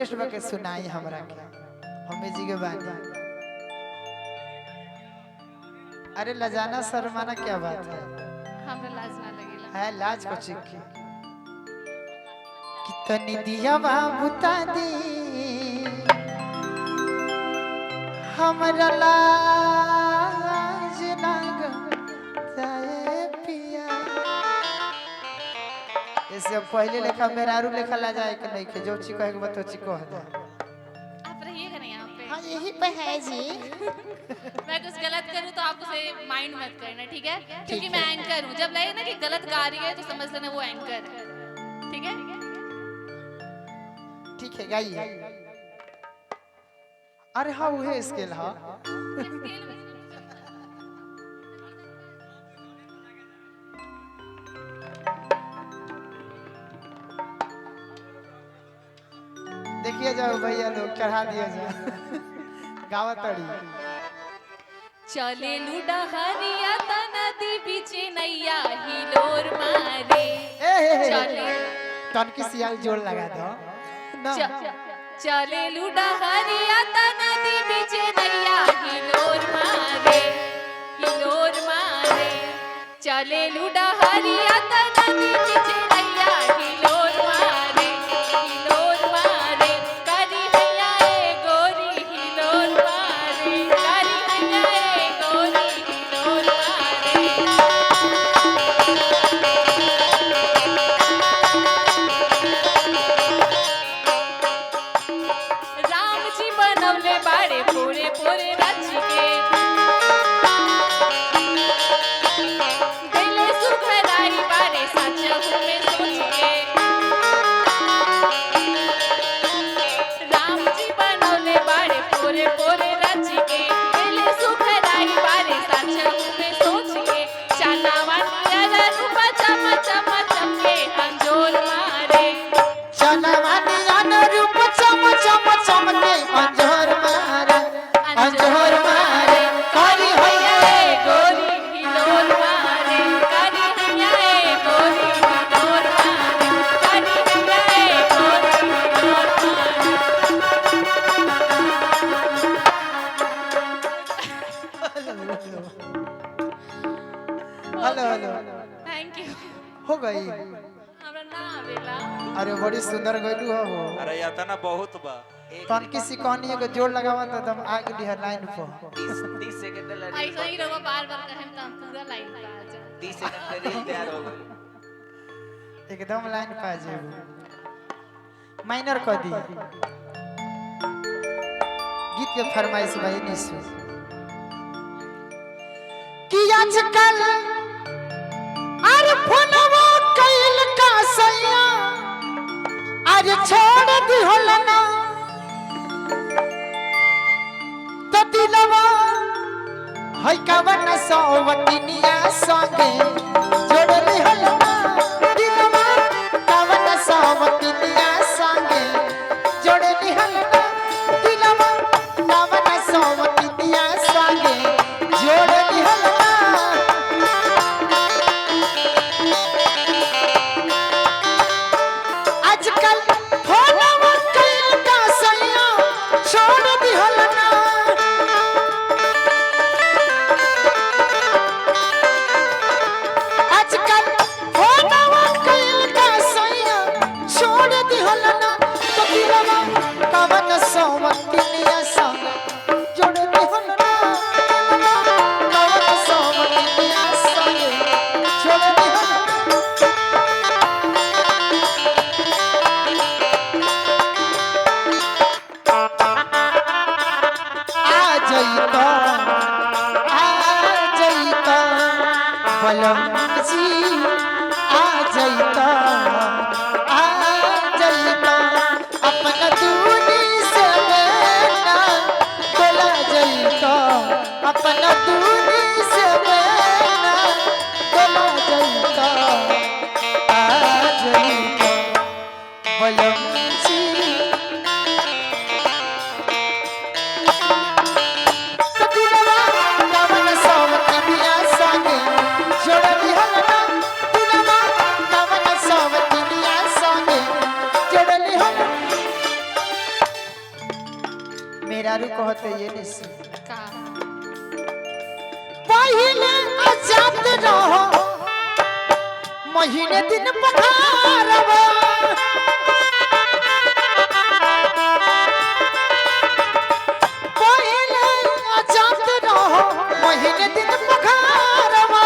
के सुनाई हमरा के हमें जी के बानी। अरे लजाना शर्माना क्या बात है, हमरा लाज ना लगेला है लाज को चिक कितनी दिया बुता दी हमरा लाज ना जाए पिया। ऐसे पहले लेखा मेरारू लेखा ला जाए कि नहीं के जो ची कहे के बतो ची कह दे। आप रहिएगा ना यहाँ पे। हाँ यही पे है जी। मैं कुछ गलत करूँ तो आप उसे माइंड मत करना, ठीक है? क्योंकि ठीक मैं है। एंकर हूँ। जब लगे ना कि गलत गा रही है तो समझ लेना वो एंकर है, ठीक है? ठीक है गाइए। अरे हाँ वो है स्केल हाँ। देखिए जाओ भैया लोग चढ़ा दिया जाए गावा तड़ी। चले लूडा हरिया ता नदी बीचे नैया हिलोर मारे। चले टनकी सियाल जोड़ लगा दो ना। चले लूडा हरिया ता नदी बीचे नैया हिलोर मारे, हिलोर मारे। चले लूडा हरिया ता नदी बीचे नैया हिलोर मारे, हिलोर मारे। करी हैया ए गोरी हिलोर मारे, करी हैया ए गोरी हिलोर मारे। राम जी बनवले बाड़े पोरे पोरे रच के, दिले सुघराई बाड़े सचहु में सोच के। राम जी बनवले बाड़े पोरे पोरे रच के, दिले सुघराई बाड़े सचहु में सोच के। चनावा नियर रूपा चम चम चमके अंजोर मारे। चनवा नियन रूप चम चम चमके अंजोर मारे, अंजोर मारे। करी हैया हैया ए गोरी हिलोर मारे, करी हैया ए गोरी हिलोर मारे, करी हैया ए गोरी हिलोर मारे। Hello hello thank you. हो गई। हमरा ना आवेला। अरे बड़ी सुंदर गइलू हो। अरे यातना बहुत बा। टनकी सिकोनी को जोड़ लगावा तो एकदम आगे दी लाइन पर 30 सेकंड लगे। ऐसा ही रहो बार-बार कहें तो हम पूरा लाइन पे आ जाए। 30 सेकंड में रील तैयार हो गई। एकदम लाइन पे आ जाए। माइनर कर दी गीत के फरमाइश भाई निशु कि आजकल अरे फोनवा कइल का सैया अरे छोड़ दी होलना तो दिलवा है कवन सौवतिनिया संगे जोड़ली होलना। दिलवा कवन सौवतिनिया संगे जोड़ली होलना। दिलवा कवन सौवतिनिया संगे जोड़ली होलना। आजकल फोनवा कइल का सैया छोड़ दी होलना। मेरा रू कहते ये निसी का पहिले आजाद रहो महीने दिन पखारवा पहिले आजाद रहो महीने दिन पखारवा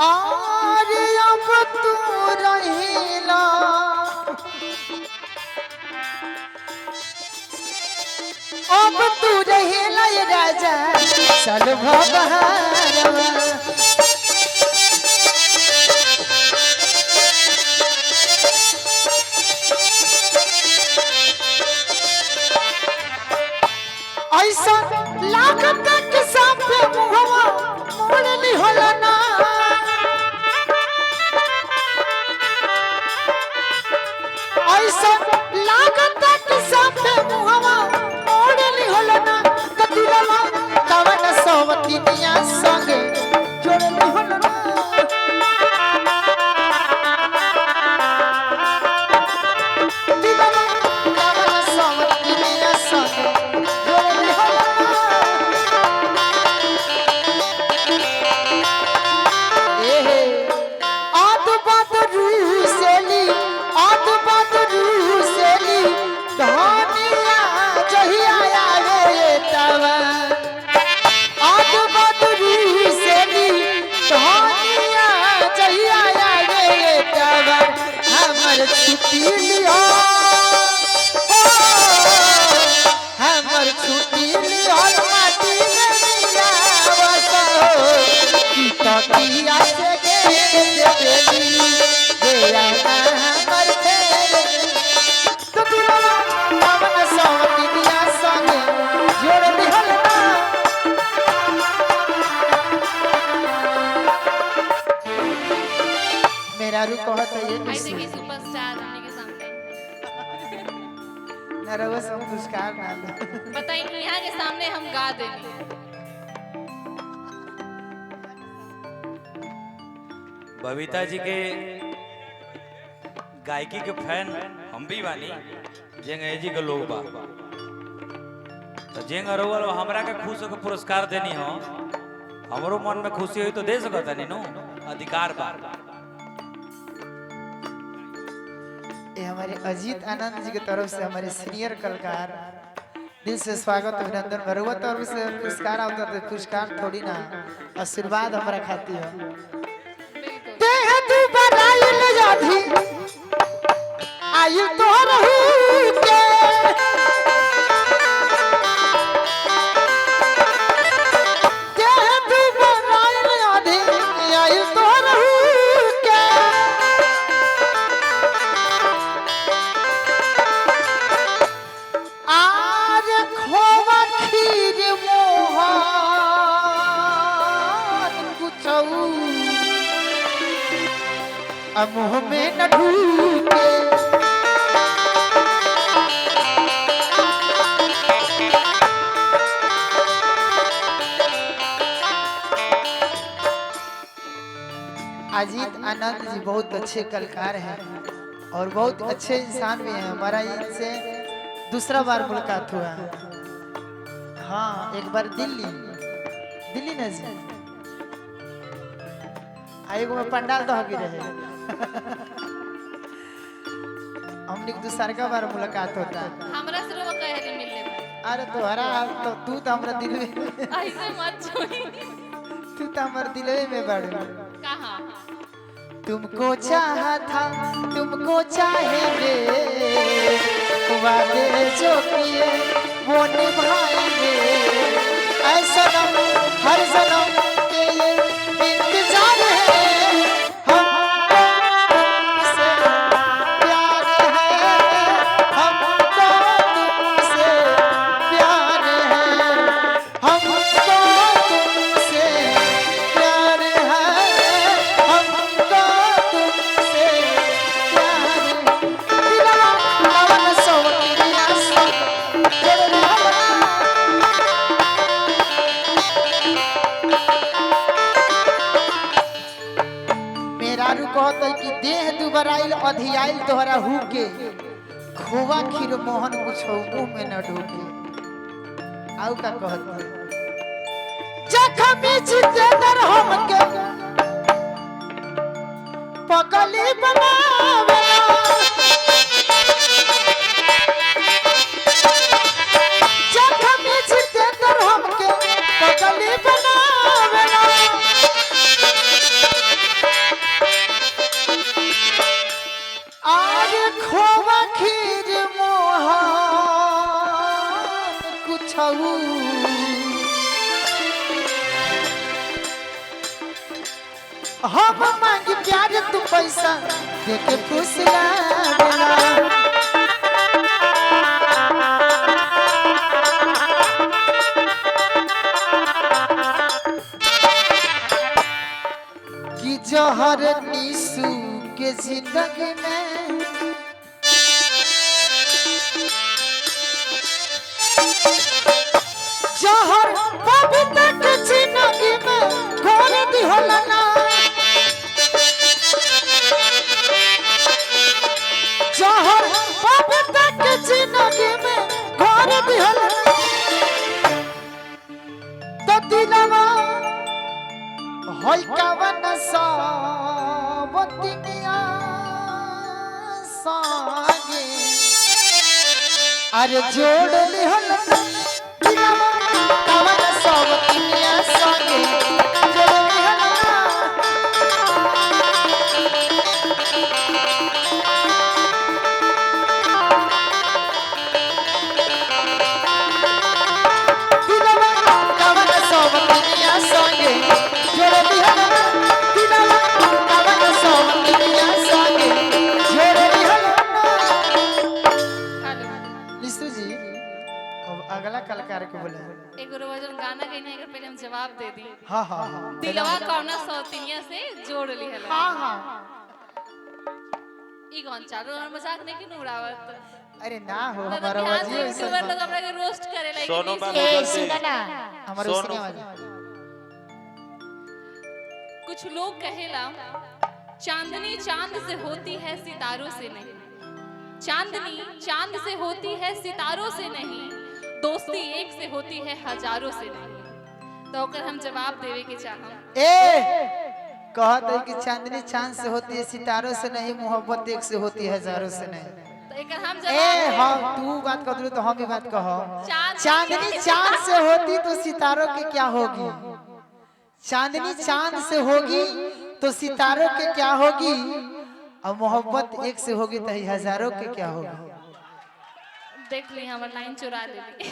और अब तू रहिला अब तू रहिला ये राजा चल भवरवा ऐसा लागत के सामने मुहवा मोड़ली होला ना ऐसा लागत के सामने मुहवा मोड़ली होला ना कतिलवा कवन सवतिनिया संगे जोड़ली होला ना दिलवा कवन सवतिनिया संगे जोड़ली होला ना एहे आद बात रूसेली आद बात रूसेली धनिया जहिया आवे तवा आद बात रूसेली धनिया जहिया आवे तवा हमर छुट्टी लियो हमर छुट्टी लियो माटी में मिलावत की तकिया से के देली देया हमर फेर तो दिलवा पवन सवतिनिया संगे जोड़ दिहल ना मेरा रू कहत ये ऐसे निसी की सुपरस्टार हमने के सामने नरवा संस्कार ना ले बताई यहाँ के सामने हम गा देनी बबीता जी के गायकी के फैन हम भी बानी जेंग जी के लोग बा तो जेंग रोवल हमरा के खुश होकर पुरस्कार देनी हो हमरो मन में खुशी हुई तो दे सकता नहीं नो अधिकार बा ये हमारे अजीत आनंद जी की तरफ से हमारे सीनियर कलाकार दिल से स्वागत अभिनंदन बरुआ तरफ से पुरस्कार आता तो पुरस्कार थोड़ी ना आशीर्वाद हमारा खाती है बिल्कुल देह तू बराइल जाधी आयु तो रहू के देह तू बराइल जाधी आयु तो रहू के आज खोवा खीर मोहन गुचऊ अब मुँह में न ढूके अजीत आनंद जी बहुत अच्छे कलाकार हैं और बहुत अच्छे इंसान भी हैं हमारा इनसे दूसरा बार मुलाकात हुआ हाँ एक बार दिल्ली दिल्ली न जी आएगो में पंडाल तो हकी रहे हमने दूसरा का बार मुलाकात होता है हमरा से वो कहे के मिलने पर अरे तोहरा तो तू तो हमरा दिल में ऐसे मत छोड़ी तू तो हमारे दिल में बड़ कहाँ तुमको चाहा था तुमको चाहेंगे वादे जो किए वो निभाएंगे ऐसा हर जन्म के ये इंतजार है हमको तुमसे प्यार है हमको तुमसे प्यार है हमको तुमसे प्यार है हमको तुमसे प्यार है दिलवा पवन सवतिनिया संगे जोड़ दिहल ना कहते कि देह दुबराइल अधियाइल तोहरा हु के खोवा खीर मोहन कुछ मुंह में न ढूके। आउ का कहते जखमी जितेंद्र हमके पगली बनावे जखमी जितेंद्र हमके पगली बनावे आज खोवा खीर मोहन कुछ हम मांगी प्यार तू पैसा देके फुसला देना कि जहर निसू के जिंदगी में जहर पवित्र के जिंदगी में घोर दिहलना जहर पवित्र के जिंदगी में घोर दिहलना तो दिलवा होई कावन सावतिनिया सागे अरे जोड़ लिहल दिलवा कावन सावतिनिया सागे जोड़ लिहल दिलवा कावन सावतिनिया सागे जोड़ लिहल दिलवा कावन सावतिनिया सागे जोड़ लिहल। हेलो निशु जी अब अगला कलाकार को बोले एगो रोजन गाना गईने एकर पहले हम जवाब दे दी। हाँ हाँ हाँ दिलवा कौना सौतिनिया से जोड़ ली है। हाँ हाँ ई कौन चालू और मजाक नहीं कि उड़ावत। अरे ना हो तो हमारा ध्यान बाजी से ऐसा यूट्यूबर लोग हमरा के रोस्ट करे लाइक सोनू इसी- बाबू ए जल्दी। सुना ना हमारे सोनू। उसने आवाज कुछ लोग कहेला चांदनी चांद से होती है सितारों से नहीं, चांदनी चांद से होती है सितारों से नहीं, दोस्ती एक से होती है हजारों से नहीं। तो ओकर हम जवाब देवे के चाहम। ए कहत है कि चांदनी चांद से होती है सितारों से नहीं मोहब्बत एक से होती है हजारों से नहीं। तो एकर हम ए जवाब हाँ तू बात कर दो तो हम भी बात कहो चांद- चांदनी चांद से होती तो सितारों की क्या होगी चांदनी चांद से होगी तो सितारों के क्या होगी और मोहब्बत एक से होगी तो हजारों के क्या होगी। देख ली हमार लाइन चुरा लेली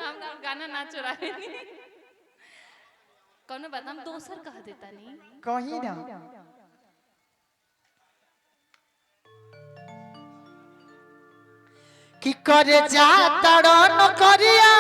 हम गाना ना चुरा लेनी कौनो बात हम दोसर कह देता नहीं। कहीं ना कि करे जा तड़न करिया